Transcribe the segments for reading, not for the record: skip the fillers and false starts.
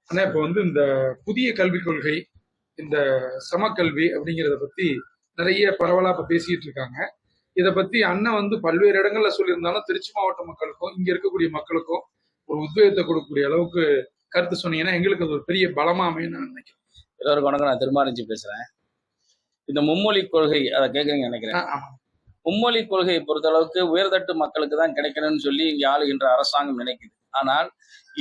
ஆனா இப்ப இந்த புதிய கல்விக் கொள்கை, இந்த சமக்கல்வி அப்படிங்கிறத பத்தி நிறைய பரவலா இப்ப பேசிட்டு இருக்காங்க. இத பத்தி அண்ணன் பல்வேறு இடங்கள்ல சொல்லியிருந்தாலும் திருச்சி மாவட்ட மக்களுக்கும் இங்க இருக்கக்கூடிய மக்களுக்கும் ஒரு உத்வேகத்தை கொடுக்கக்கூடிய அளவுக்கு கருத்து சொன்னீங்கன்னா எங்களுக்கு அது ஒரு பெரிய பலமா அமையும் நான் நினைக்கிறேன். எல்லோருக்கும் வணக்கம். நான் திருமாரிஞ்சி பேசுறேன். இந்த மும்மொழி கொள்கை அதை கேட்குறீங்க நினைக்கிறேன். மும்மொழி கொள்கையை பொறுத்தளவுக்கு உயர்தட்டு மக்களுக்கு தான் கிடைக்கணும்னு சொல்லி இங்கே ஆளுகின்ற அரசாங்கம் நினைக்குது. ஆனால்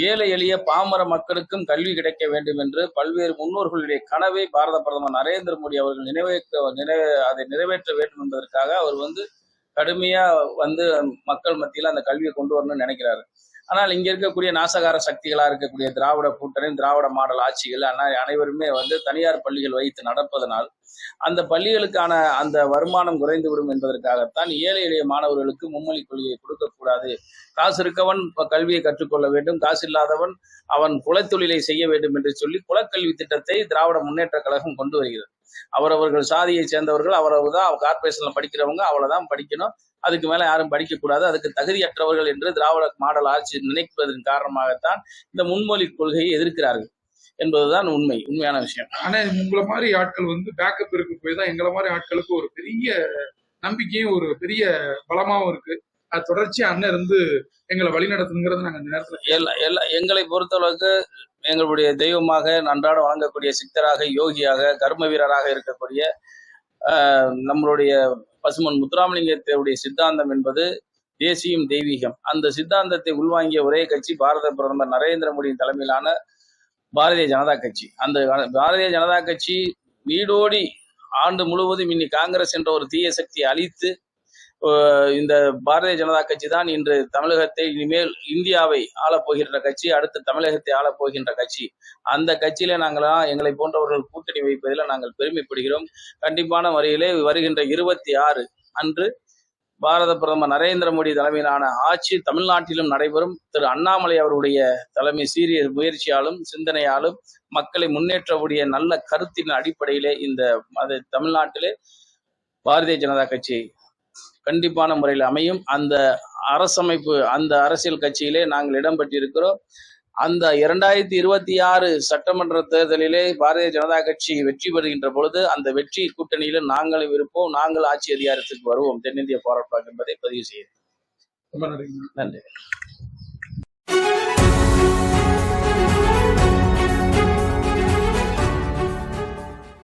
ஏழை எளிய பாமர மக்களுக்கும் கல்வி கிடைக்க வேண்டும் என்று பல்வேறு முன்னோர்களுடைய கனவை பாரத பிரதமர் நரேந்திர மோடி அவர்கள் அதை நிறைவேற்ற வேண்டும் என்பதற்காக அவர் கடுமையா மக்கள் மத்தியில் அந்த கல்வியை கொண்டு வரணும்னு நினைக்கிறாரு. ஆனால் இங்க இருக்கக்கூடிய நாசகார சக்திகளா இருக்கக்கூடிய திராவிட கூட்டணி, திராவிட மாடல் ஆட்சிகள் அனைவருமே தனியார் பள்ளிகள் வைத்து நடப்பதனால் அந்த பள்ளிகளுக்கான அந்த வருமானம் குறைந்துவிடும் என்பதற்காகத்தான் ஏழை எளிய மாணவர்களுக்கு மும்மொழி கொள்கையை கொடுக்கக்கூடாது. காசு இருக்கவன் கல்வியை கற்றுக்கொள்ள வேண்டும், காசு இல்லாதவன் அவன் குலத்தொழிலை செய்ய வேண்டும் என்று சொல்லி குலக்கல்வி திட்டத்தை திராவிட முன்னேற்ற கழகம் கொண்டு வருகிறது. அவரவர்கள் சாதியை சேர்ந்தவர்கள் அவரவர்தான் கார்பரேஷன்ல படிக்கிறவங்க அவ்வளவுதான் படிக்கணும், அதுக்கு மேல யாரும் படிக்கக்கூடாது, அதுக்கு தகுதியற்றவர்கள் என்று திராவிட மாடல் ஆட்சி நினைப்பதன் காரணமாகத்தான் இந்த முன்மொழி கொள்கையை எதிர்க்கிறார்கள் என்பதுதான் உண்மையான விஷயம். ஆனா உங்களை மாதிரி ஆட்கள் பேக்கப் இருக்கு போய் தான் எங்களை மாதிரி ஆட்களுக்கு ஒரு பெரிய நம்பிக்கையும் ஒரு பெரிய பலமாவும் இருக்கு. அது தொடர்ச்சி அண்ணன் எங்களை வழி நடத்துங்கிறது நாங்க இந்த நேரத்துல எங்களை பொறுத்தளவுக்கு எங்களுடைய தெய்வமாக அன்றாட வழங்கக்கூடிய சித்தராக, யோகியாக, கர்ம வீரராக இருக்கக்கூடிய நம்மளுடைய பசுமன் முத்துராமலிங்கத்தினுடைய சித்தாந்தம் என்பது தேசியம் தெய்வீகம். அந்த சித்தாந்தத்தை உள்வாங்கிய ஒரே கட்சி பாரத பிரதமர் நரேந்திர மோடியின் தலைமையிலான பாரதிய ஜனதா கட்சி. அந்த பாரதிய ஜனதா கட்சி நீடோடி ஆண்டு முழுவதும் இன்னி காங்கிரஸ் என்ற ஒரு தீய சக்தியை அழித்து இந்த பாரதிய ஜனதா கட்சி தான் இன்று தமிழகத்தை, இனிமேல் இந்தியாவை ஆளப்போகின்ற கட்சி, அடுத்து தமிழகத்தை ஆளப்போகின்ற கட்சி. அந்த கட்சியில எங்களை போன்றவர்கள் கூட்டணி வைப்பதில் நாங்கள் பெருமைப்படுகிறோம். கண்டிப்பான முறையிலே வருகின்ற 26 அன்று பாரத பிரதமர் நரேந்திர மோடி தலைமையிலான ஆட்சி தமிழ்நாட்டிலும் நடைபெறும். திரு அண்ணாமலை அவருடைய தலைமை சீரிய முயற்சியாலும் சிந்தனையாலும் மக்களை முன்னேற்றக்கூடிய நல்ல கருத்தின் அடிப்படையிலே தமிழ்நாட்டிலே பாரதிய ஜனதா கட்சி கண்டிப்பான முறையில் அமையும். அந்த அரசமைப்பு, அந்த அரசியல் கட்சியிலே நாங்கள் இடம்பெற்றிருக்கிறோம். அந்த 2026 சட்டமன்ற தேர்தலிலே பாரதிய ஜனதா கட்சி வெற்றி பெறுகின்ற பொழுது அந்த வெற்றி கூட்டணியில நாங்களும் இருப்போம், நாங்கள் ஆட்சி அதிகாரத்துக்கு வருவோம் தென்னிந்திய போராட்டம் என்பதை பதிவு செய்கிறேன். ரொம்ப நன்றி. நன்றி.